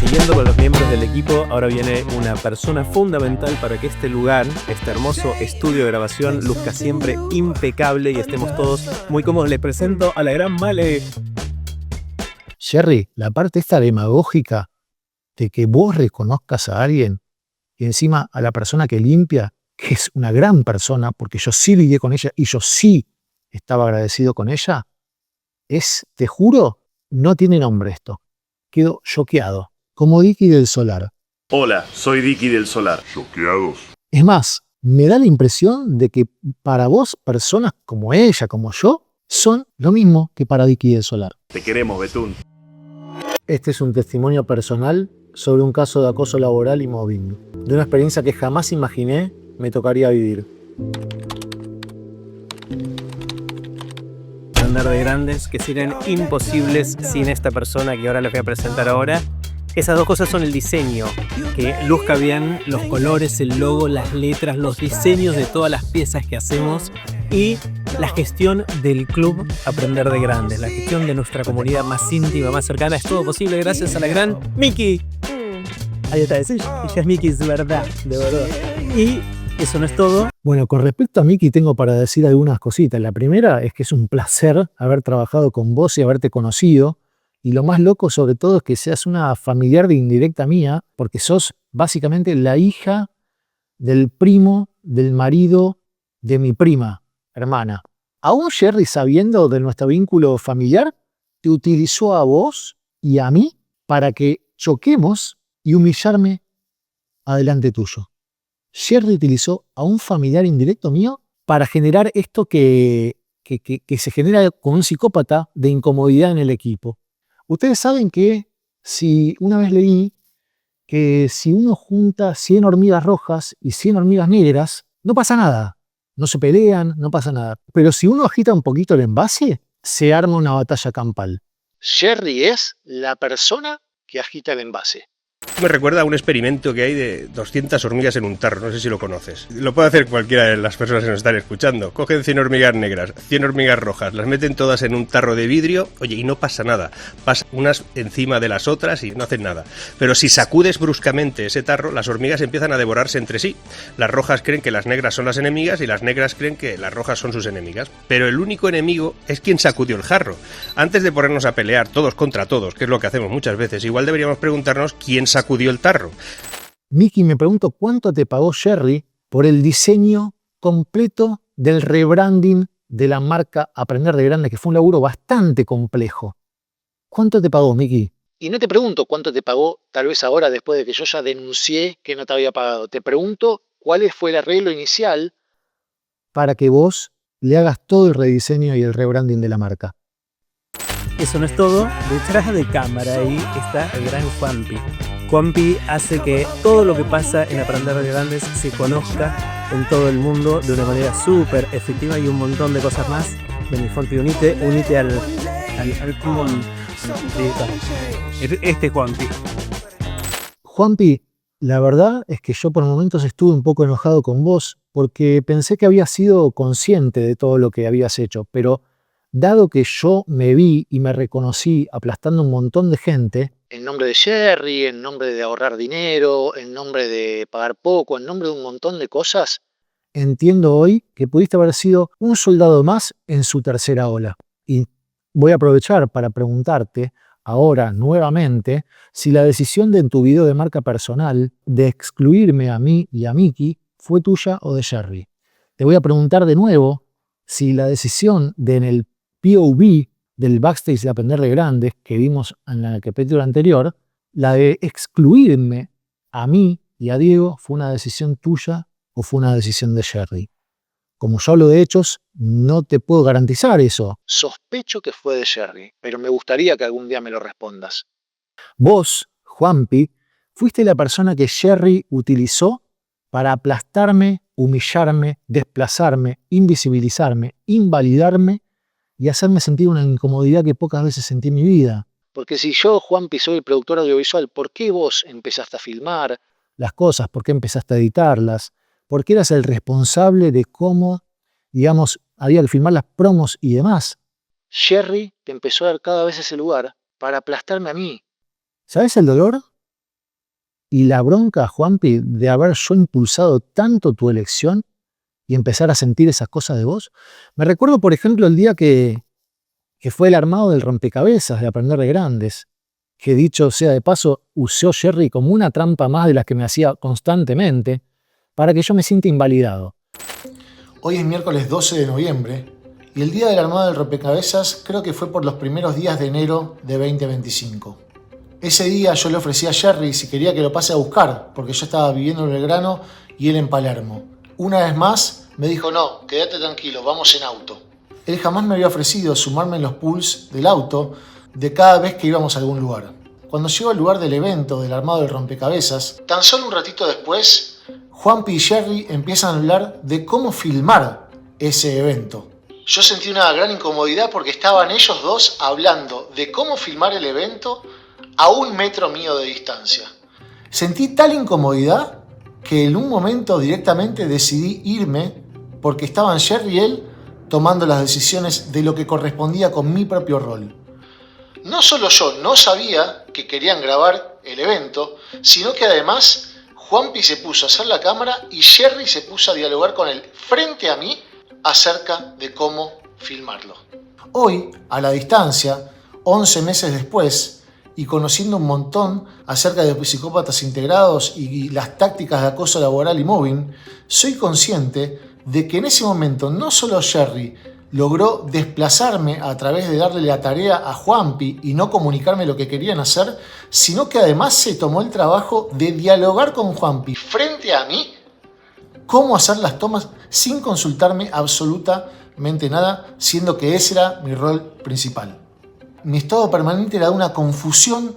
Siguiendo con los miembros del equipo, ahora viene una persona fundamental para que este lugar, este hermoso estudio de grabación, luzca siempre impecable y estemos todos muy cómodos. Les presento a la gran Male. Jerry, la parte esta demagógica de que vos reconozcas a alguien y encima a la persona que limpia, que es una gran persona, porque yo sí lidié con ella y yo sí estaba agradecido con ella, te juro, no tiene nombre esto. Quedo choqueado, como Dicky del Solar. Hola, soy Dicky del Solar. Choqueados. Es más, me da la impresión de que para vos, personas como ella, como yo, son lo mismo que para Dicky del Solar. Te queremos, Betún. Este es un testimonio personal sobre un caso de acoso laboral y mobbing, de una experiencia que jamás imaginé me tocaría vivir. Aprender de grandes que serían imposibles sin esta persona que ahora les voy a presentar ahora. Esas dos cosas son el diseño, que luzca bien los colores, el logo, las letras, los diseños de todas las piezas que hacemos y la gestión del club Aprender de Grandes, la gestión de nuestra comunidad más íntima, más cercana. Es todo posible gracias a la gran Miki. Ahí está, ella es Miki, es verdad, de verdad. Y eso no es todo. Bueno, con respecto a Miki tengo para decir algunas cositas. La primera es que es un placer haber trabajado con vos y haberte conocido. Y lo más loco sobre todo es que seas una familiar de indirecta mía, porque sos básicamente la hija del primo del marido de mi prima, hermana. Aún Jerry, sabiendo de nuestro vínculo familiar, te utilizó a vos y a mí para que choquemos y humillarme adelante tuyo. Jerry utilizó a un familiar indirecto mío para generar esto que se genera con un psicópata de incomodidad en el equipo. Ustedes saben que una vez leí que si uno junta 100 hormigas rojas y 100 hormigas negras, no pasa nada. No se pelean, no pasa nada. Pero si uno agita un poquito el envase, se arma una batalla campal. Jerry es la persona que agita el envase. Me recuerda a un experimento que hay de 200 hormigas en un tarro, no sé si lo conoces. Lo puede hacer cualquiera de las personas que nos están escuchando. Cogen 100 hormigas negras, 100 hormigas rojas, las meten todas en un tarro de vidrio, oye, y no pasa nada. Pasan unas encima de las otras y no hacen nada. Pero si sacudes bruscamente ese tarro, las hormigas empiezan a devorarse entre sí. Las rojas creen que las negras son las enemigas y las negras creen que las rojas son sus enemigas. Pero el único enemigo es quien sacudió el jarro. Antes de ponernos a pelear todos contra todos, que es lo que hacemos muchas veces, igual deberíamos preguntarnos quién sacudió el tarro. Miki, me pregunto cuánto te pagó Jerry por el diseño completo del rebranding de la marca Aprender de Grandes, que fue un laburo bastante complejo. ¿Cuánto te pagó, Miki? Y no te pregunto cuánto te pagó tal vez ahora después de que yo ya denuncié que no te había pagado. Te pregunto cuál fue el arreglo inicial para que vos le hagas todo el rediseño y el rebranding de la marca. Eso no es todo. Detrás de cámara ahí está el gran Juanpi. Juanpi hace que todo lo que pasa en Aprender de Grandes se conozca en todo el mundo de una manera súper efectiva y un montón de cosas más. Vení, Juanpi, unite al timón. Este Juanpi. Juanpi, la verdad es que yo por momentos estuve un poco enojado con vos porque pensé que habías sido consciente de todo lo que habías hecho, pero dado que yo me vi y me reconocí aplastando un montón de gente, en nombre de Jerry, en nombre de ahorrar dinero, en nombre de pagar poco, en nombre de un montón de cosas, entiendo hoy que pudiste haber sido un soldado más en su tercera ola. Y voy a aprovechar para preguntarte ahora nuevamente si la decisión en tu video de marca personal de excluirme a mí y a Miki fue tuya o de Jerry. Te voy a preguntar de nuevo si la decisión en el POV del backstage de Aprender de Grandes que vimos en el capítulo anterior, la de excluirme a mí y a Diego, ¿fue una decisión tuya o fue una decisión de Jerry? Como yo hablo de hechos, no te puedo garantizar eso. Sospecho que fue de Jerry, pero me gustaría que algún día me lo respondas. Vos, Juanpi, fuiste la persona que Jerry utilizó para aplastarme, humillarme, desplazarme, invisibilizarme, invalidarme y hacerme sentir una incomodidad que pocas veces sentí en mi vida. Porque si yo, Juanpi, soy el productor audiovisual, ¿por qué vos empezaste a filmar las cosas? ¿Por qué empezaste a editarlas? ¿Por qué eras el responsable de cómo, digamos, había que filmar las promos y demás? Jerry te empezó a dar cada vez ese lugar para aplastarme a mí. ¿Sabes el dolor y la bronca, Juanpi, de haber yo impulsado tanto tu elección y empezar a sentir esas cosas de vos. Me recuerdo, por ejemplo, el día que fue el armado del rompecabezas de Aprender de Grandes, que dicho sea de paso, usó Jerry como una trampa más de las que me hacía constantemente para que yo me sienta invalidado. Hoy es miércoles 12 de noviembre y el día del armado del rompecabezas creo que fue por los primeros días de enero de 2025. Ese día yo le ofrecí a Jerry si quería que lo pase a buscar, porque yo estaba viviendo en Belgrano y él en Palermo. Una vez más me dijo: no, quédate tranquilo, vamos en auto. Él jamás me había ofrecido sumarme en los pools del auto de cada vez que íbamos a algún lugar. Cuando llego al lugar del evento del armado del rompecabezas, tan solo un ratito después, Juanpi y Jerry empiezan a hablar de cómo filmar ese evento. Yo sentí una gran incomodidad porque estaban ellos dos hablando de cómo filmar el evento a 1 metro mío de distancia. Sentí tal incomodidad que en un momento directamente decidí irme porque estaban Jerry y él tomando las decisiones de lo que correspondía con mi propio rol. No solo yo no sabía que querían grabar el evento, sino que además Juanpi se puso a hacer la cámara y Jerry se puso a dialogar con él frente a mí acerca de cómo filmarlo. Hoy, a la distancia, 11 meses después, y conociendo un montón acerca de psicópatas integrados y las tácticas de acoso laboral y mobbing, soy consciente de que en ese momento no solo Jerry logró desplazarme a través de darle la tarea a Juanpi y no comunicarme lo que querían hacer, sino que además se tomó el trabajo de dialogar con Juanpi frente a mí cómo hacer las tomas sin consultarme absolutamente nada, siendo que ese era mi rol principal. Mi estado permanente era de una confusión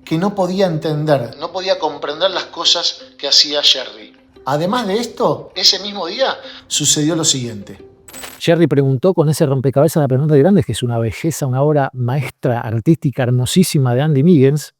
que no podía entender, no podía comprender las cosas que hacía Jerry. Además de esto, ese mismo día sucedió lo siguiente. Jerry preguntó con ese rompecabezas de Aprender de Grandes, que es una belleza, una obra maestra artística hermosísima de Andy Miggins.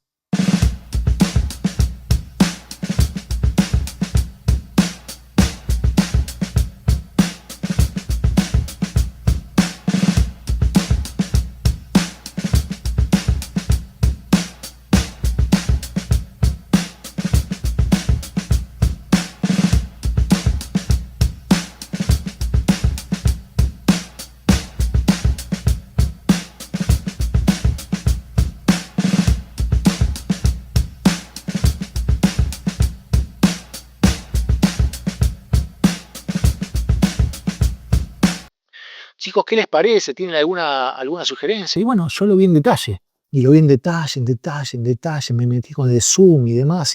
Chicos, ¿qué les parece? ¿Tienen alguna sugerencia? Y bueno, yo lo vi en detalle. Y lo vi en detalle. Me metí con el zoom y demás.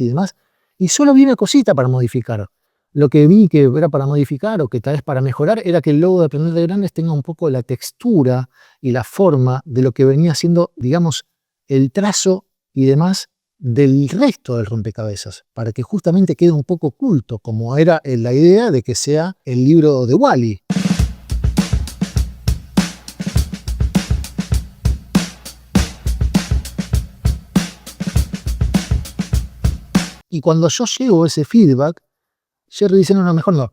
Y solo vi una cosita para modificar. Lo que vi que era para modificar o que tal vez para mejorar era que el logo de Aprender de Grandes tenga un poco la textura y la forma de lo que venía siendo, digamos, el trazo y demás del resto del rompecabezas, para que justamente quede un poco oculto, como era la idea de que sea el libro de Wall-E. Y cuando yo llego a ese feedback, Jerry dice: no, mejor no.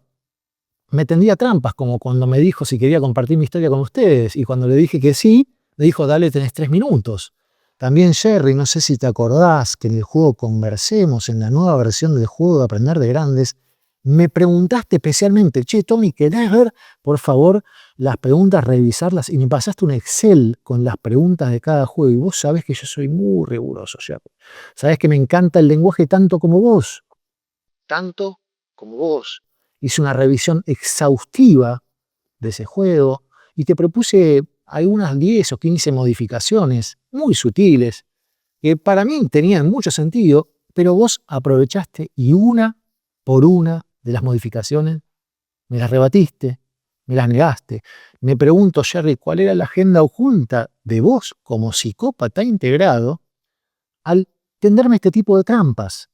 Me tendría trampas, como cuando me dijo si quería compartir mi historia con ustedes. Y cuando le dije que sí, le dijo: dale, tenés 3 minutos. También Jerry, no sé si te acordás que en el juego Conversemos, en la nueva versión del juego de Aprender de Grandes, me preguntaste especialmente: che, Tommy, ¿querés ver, por favor, las preguntas, revisarlas? Y me pasaste un Excel con las preguntas de cada juego. Y vos sabés que yo soy muy riguroso, Jerry. Sabés que me encanta el lenguaje tanto como vos. Tanto como vos. Hice una revisión exhaustiva de ese juego y te propuse algunas 10 o 15 modificaciones muy sutiles que para mí tenían mucho sentido, pero vos aprovechaste y una por una de las modificaciones me las rebatiste, me las negaste. Me pregunto, Jerry, ¿cuál era la agenda oculta de vos como psicópata integrado al tenderme este tipo de trampas?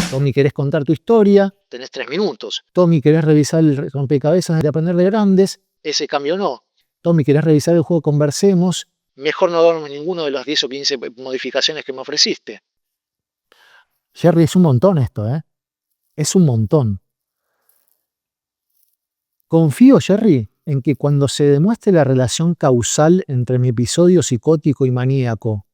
Tommy, ¿querés contar tu historia? Tenés 3 minutos. Tommy, ¿querés revisar el rompecabezas de Aprender de Grandes? Ese cambio no. Tommy, ¿querés revisar el juego Conversemos? mejor no darme ninguno de las 10 o 15 modificaciones que me ofreciste. Jerry, es un montón esto, ¿eh? Es un montón. Confío, Jerry, en que cuando se demuestre la relación causal entre mi episodio psicótico y maníaco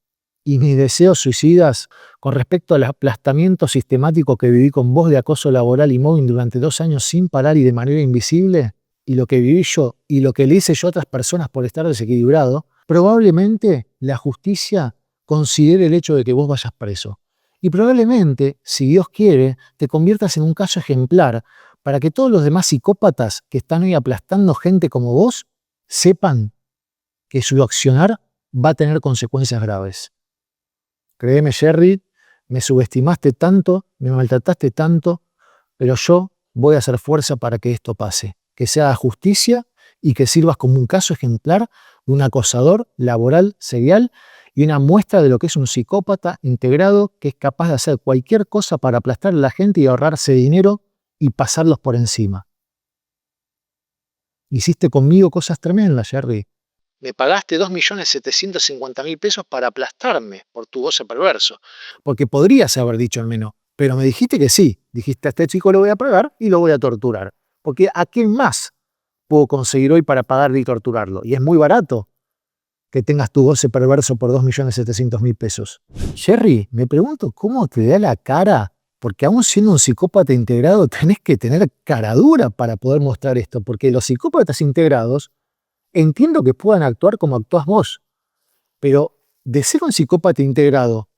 y mis deseos suicidas con respecto al aplastamiento sistemático que viví con vos de acoso laboral y mobbing durante 2 años sin parar y de manera invisible, y lo que viví yo y lo que le hice yo a otras personas por estar desequilibrado, probablemente la justicia considere el hecho de que vos vayas preso. Y probablemente, si Dios quiere, te conviertas en un caso ejemplar para que todos los demás psicópatas que están hoy aplastando gente como vos sepan que su accionar va a tener consecuencias graves. Créeme, Jerry, me subestimaste tanto, me maltrataste tanto, pero yo voy a hacer fuerza para que esto pase, que se haga justicia y que sirvas como un caso ejemplar de un acosador laboral serial y una muestra de lo que es un psicópata integrado que es capaz de hacer cualquier cosa para aplastar a la gente y ahorrarse dinero y pasarlos por encima. Hiciste conmigo cosas tremendas, Jerry. Me pagaste 2.750.000 pesos para aplastarme por tu goce perverso. Porque podrías haber dicho al menos, pero me dijiste que sí. Dijiste, a este chico lo voy a pagar y lo voy a torturar. Porque ¿a quién más puedo conseguir hoy para pagarle y torturarlo? Y es muy barato que tengas tu goce perverso por 2.700.000 pesos. Jerry, me pregunto cómo te da la cara, porque aún siendo un psicópata integrado tenés que tener cara dura para poder mostrar esto, porque los psicópatas integrados entiendo que puedan actuar como actúas vos, pero de ser un psicópata integrado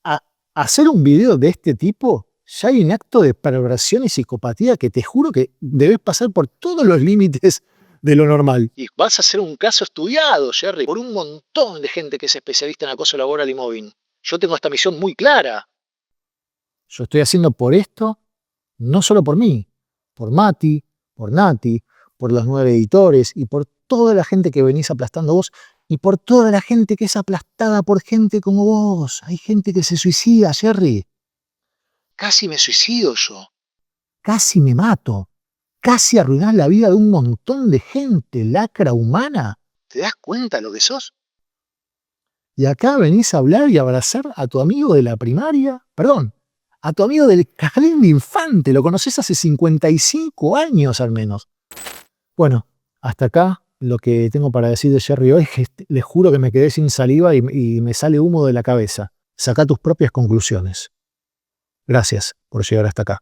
a hacer un video de este tipo, ya hay un acto de perversión y psicopatía que te juro que debes pasar por todos los límites de lo normal. Y vas a hacer un caso estudiado, Jerry, por un montón de gente que es especialista en acoso laboral y mobbing. Yo tengo esta misión muy clara. Yo estoy haciendo por esto, no solo por mí, por Mati, por Nati, por los 9 editores y por toda la gente que venís aplastando vos y por toda la gente que es aplastada por gente como vos. Hay gente que se suicida, Jerry. Casi me suicido yo. Casi me mato. Casi arruinás la vida de un montón de gente, lacra humana. ¿Te das cuenta lo que sos? Y acá venís a hablar y abrazar a tu amigo de la primaria. Perdón, a tu amigo del jardín de infante. Lo conoces hace 55 años al menos. Bueno, hasta acá lo que tengo para decir de Jerry hoy es que les juro que me quedé sin saliva y me sale humo de la cabeza. Sacá tus propias conclusiones. Gracias por llegar hasta acá.